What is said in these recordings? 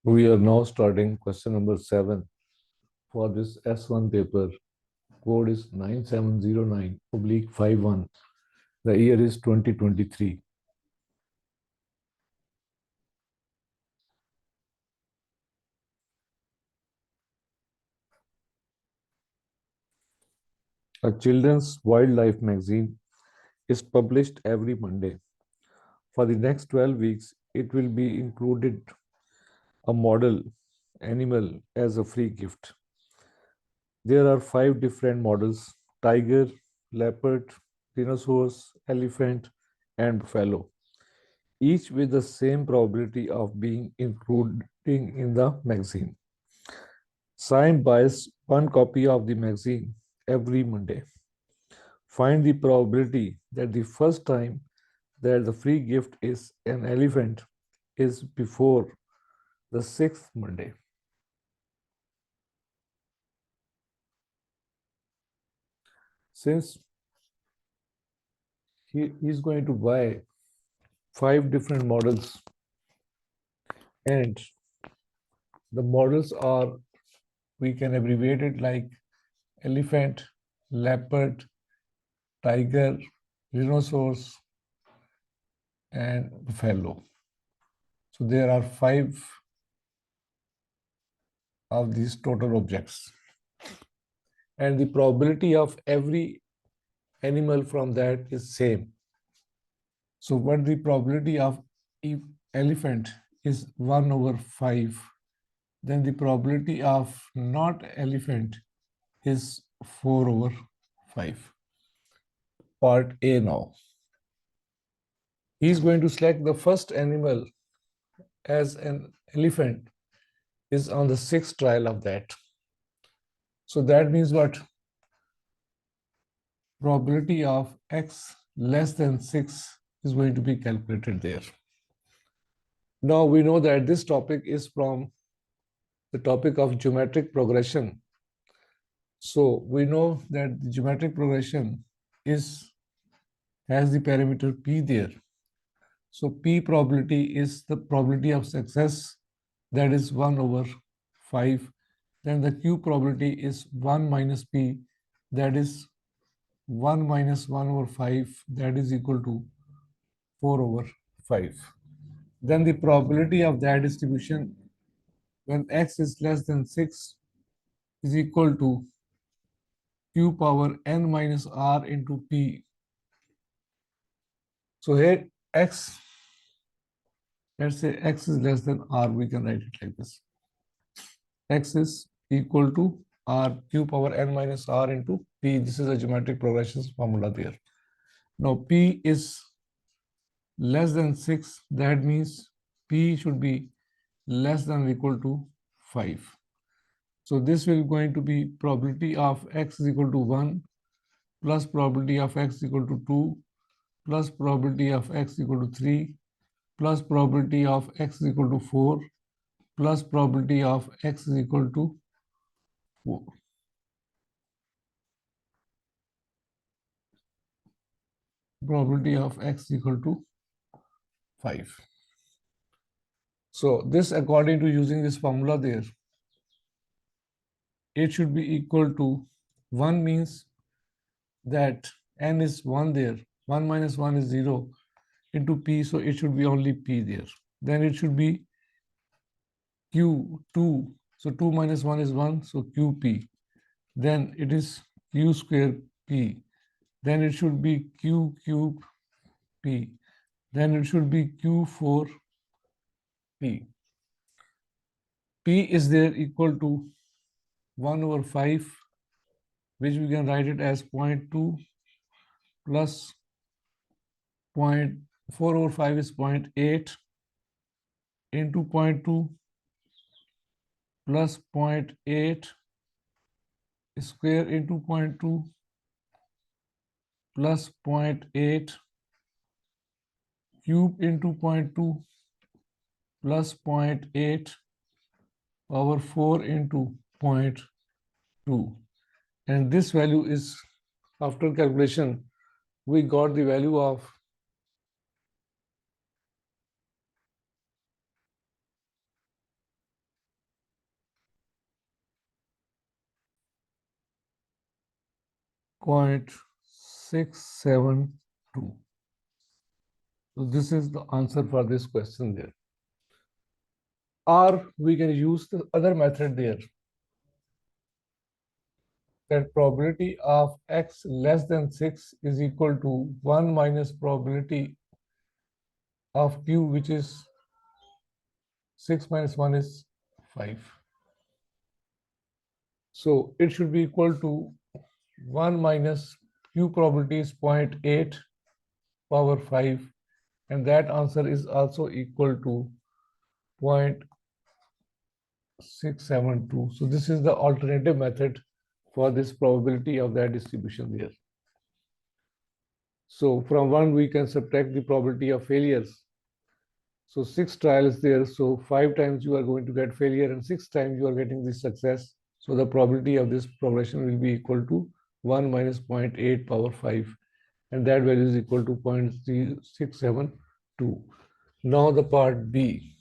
We are now starting question number 7 for this S1 paper. Code is 9709/51. The year is 2023. A children's wildlife magazine is published every Monday. For the next 12 weeks, it will be included a model animal as a free gift. There are 5 different models: tiger, leopard, rhinoceros, elephant, and buffalo, each with the same probability of being included in the magazine. Sign buys one copy of the magazine every Monday. Find the probability that the first time that the free gift is an elephant is before the 6th Monday. Since he is going to buy 5 different models, and the models are, we can abbreviate it like elephant, leopard, tiger, rhinoceros, and buffalo. So there are 5 of these total objects. And the probability of every animal from that is same. So what the probability of elephant is 1 over 5. Then the probability of not elephant is 4 over 5. Part A now. He is going to select the first animal as an elephant is on the 6th trial of that. So that means what? Probability of x less than 6 is going to be calculated there. Now we know that this topic is from the topic of geometric progression. So we know that the geometric progression has the parameter p there. So p probability is the probability of success, that is 1 over 5. Then the q probability is 1 minus p, that is 1 minus 1 over 5, that is equal to 4 over 5. Then the probability of that distribution when x is less than 6 is equal to q power n minus r into p. So here x, let's say x is less than r, we can write it like this. X is equal to r, q power n minus r into p. This is a geometric progression formula there. Now p is less than 6, that means p should be less than or equal to 5. So this will going to be probability of x is equal to 1 plus probability of x equal to 2 plus probability of x equal to 3 plus probability of x equal to 4 plus probability of x is equal to 4. Probability of x equal to 5. So this, according to using this formula there, it should be equal to 1 means that n is 1 there. 1 minus 1 is 0 into p, so it should be only p there. Then it should be q 2. So 2 minus 1 is 1, so qp. Then it is q square p. Then it should be q cube p. Then it should be q4 p. P is there equal to 1 over 5, which we can write it as 0.2 plus 0.4 over 5 is 0.8 into 0.2 plus 0.8 square into 0.2 plus 0.8 cube into 0.2 plus 0.8 over 4 into 0.2. And this value is, after calculation, we got the value of 0.672. So this is the answer for this question there. Or we can use the other method there, that probability of x less than 6 is equal to 1 minus probability of q, which is 6 minus 1 is 5. So it should be equal to 1 minus q probability is 0.8 power 5, and that answer is also equal to 0.672. So this is the alternative method for this probability of that distribution there. So from 1 we can subtract the probability of failures. So 6 trials there, so 5 times you are going to get failure and 6 times you are getting the success. So the probability of this progression will be equal to 1 minus 0.8 power 5, and that value is equal to 0.672. Now the part B.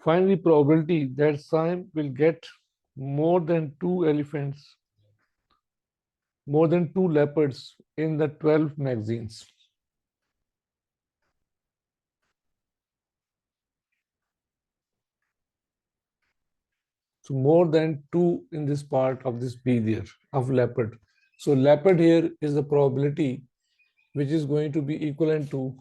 Find the probability that Sam will get more than 2 elephants, more than 2 leopards in the 12 magazines. So more than 2 in this part of this B there of leopard. So leopard here is the probability which is going to be equivalent to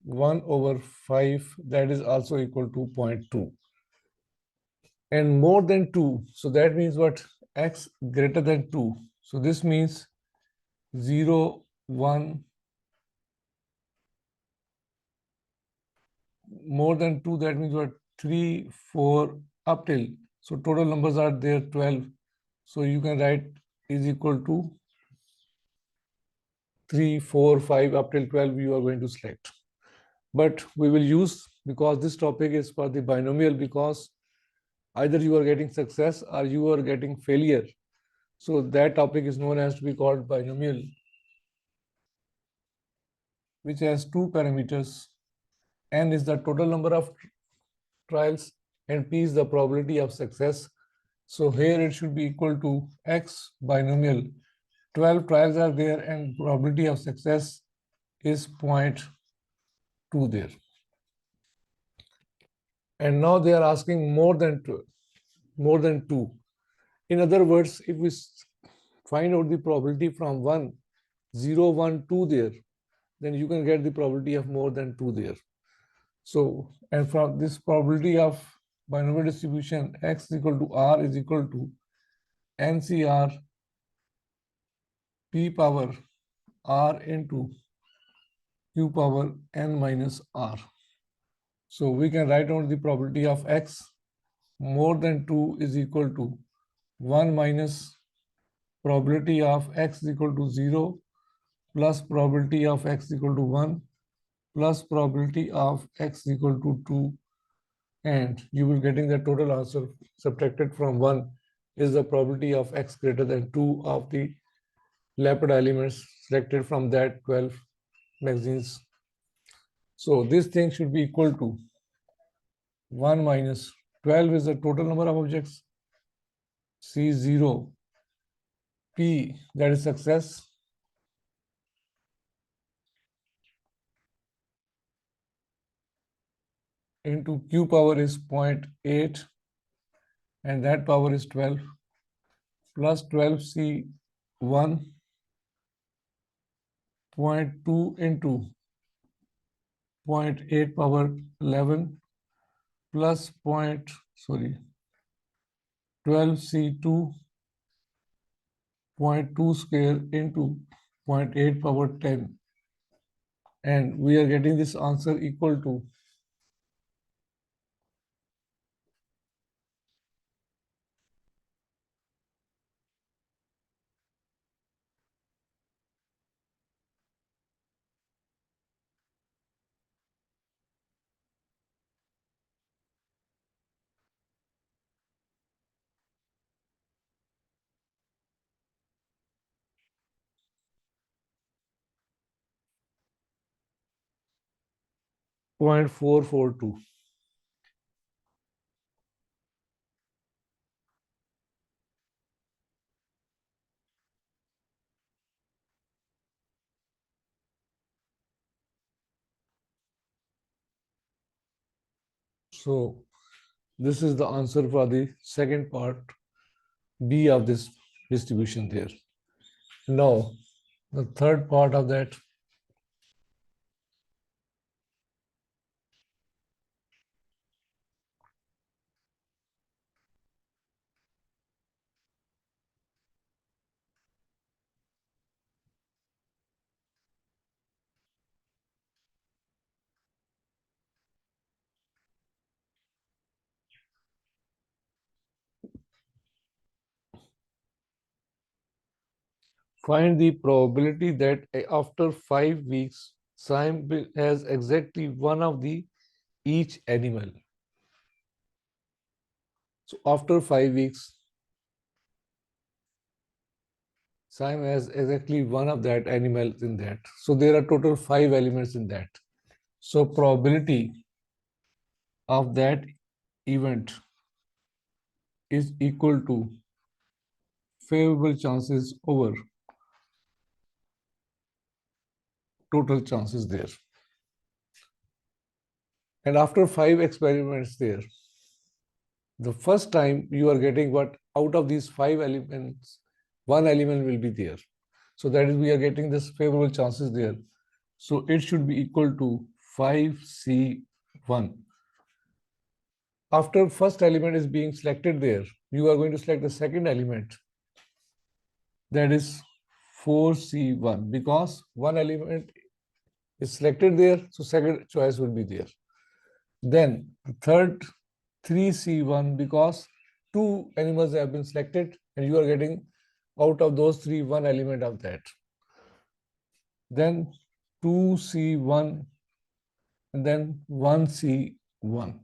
1 over 5, that is also equal to 0.2. And more than 2, so that means what? X greater than 2. So this means 0, 1, more than 2, that means what? 3, 4, up till. So total numbers are there 12. So you can write is equal to 3, 4, 5 up till 12 you are going to select. But we will use, because this topic is for the binomial, because either you are getting success or you are getting failure. So that topic is known as to be called binomial, which has 2 parameters. N is the total number of trials and P is the probability of success. So here it should be equal to X binomial. 12 trials are there and probability of success is 0.2 there. And now they are asking more than 2. In other words, if we find out the probability from 1, 0, 1, 2 there, then you can get the probability of more than 2 there. So, and from this probability of binomial distribution, x is equal to r is equal to NCR p power r into q power n minus r. So we can write down the probability of x more than 2 is equal to 1 minus probability of x is equal to 0 plus probability of x is equal to 1 plus probability of x is equal to 2, and you will getting the total answer subtracted from 1 is the probability of x greater than 2 of the leopard elements selected from that 12 magazines. So this thing should be equal to 1 minus 12 is the total number of objects, C0, P, that is success, into Q power is 0.8 and that power is 12 plus 12C1 0.2 into 0.8 power 11 plus 12C2 0.2 square into 0.8 power 10, and we are getting this answer equal to 0.442. So this is the answer for the second part, B of this distribution there. Now, the third part of that, find the probability that after 5 weeks, Sime has exactly one of the each animal. So after 5 weeks, Sime has exactly one of that animal in that. So there are total 5 elements in that. So probability of that event is equal to favorable chances over total chances there. And after 5 experiments there, the first time you are getting what out of these 5 elements, one element will be there. So that is, we are getting this favorable chances there. So it should be equal to 5C1. After first element is being selected there, you are going to select the second element, that is 4C1, because one element is selected there, so second choice will be there. Then the third 3C1, because two animals have been selected and you are getting out of those three one element of that. Then 2C1 and then 1C1.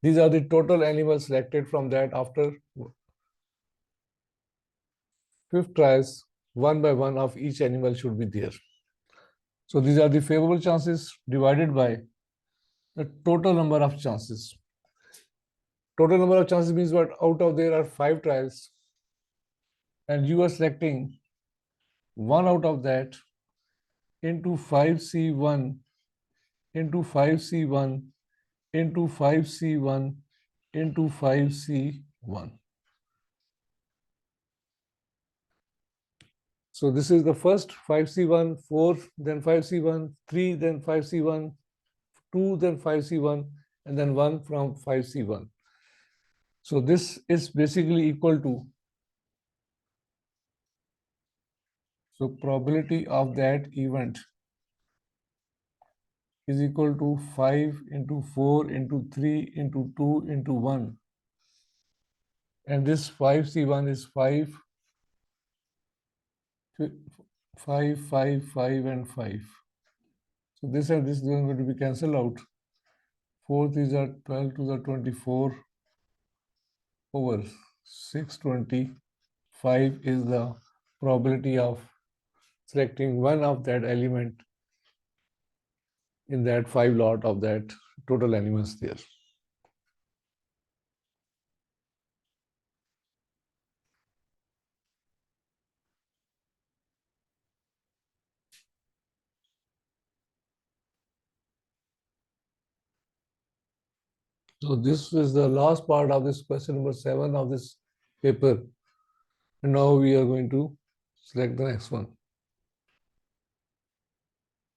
These are the total animals selected from that after fifth tries, one by one of each animal should be there. So these are the favorable chances divided by the total number of chances. Total number of chances means what? Out of there are 5 trials, and you are selecting one out of that into 5C1 into 5C1 into 5C1 into 5C1. So this is the first 5C1, 4, then 5C1, 3, then 5C1, 2, then 5C1, and then 1 from 5C1. So this is basically equal to, so probability of that event is equal to 5 into 4 into 3 into 2 into 1. And this 5C1 is 5, 5, 5, 5, and 5. So this and this is going to be cancelled out. 4 is a 12 to the 24 over 625 is the probability of selecting one of that element in that 5 lot of that total animals there. So this is the last part of this question number 7 of this paper. And now we are going to select the next one.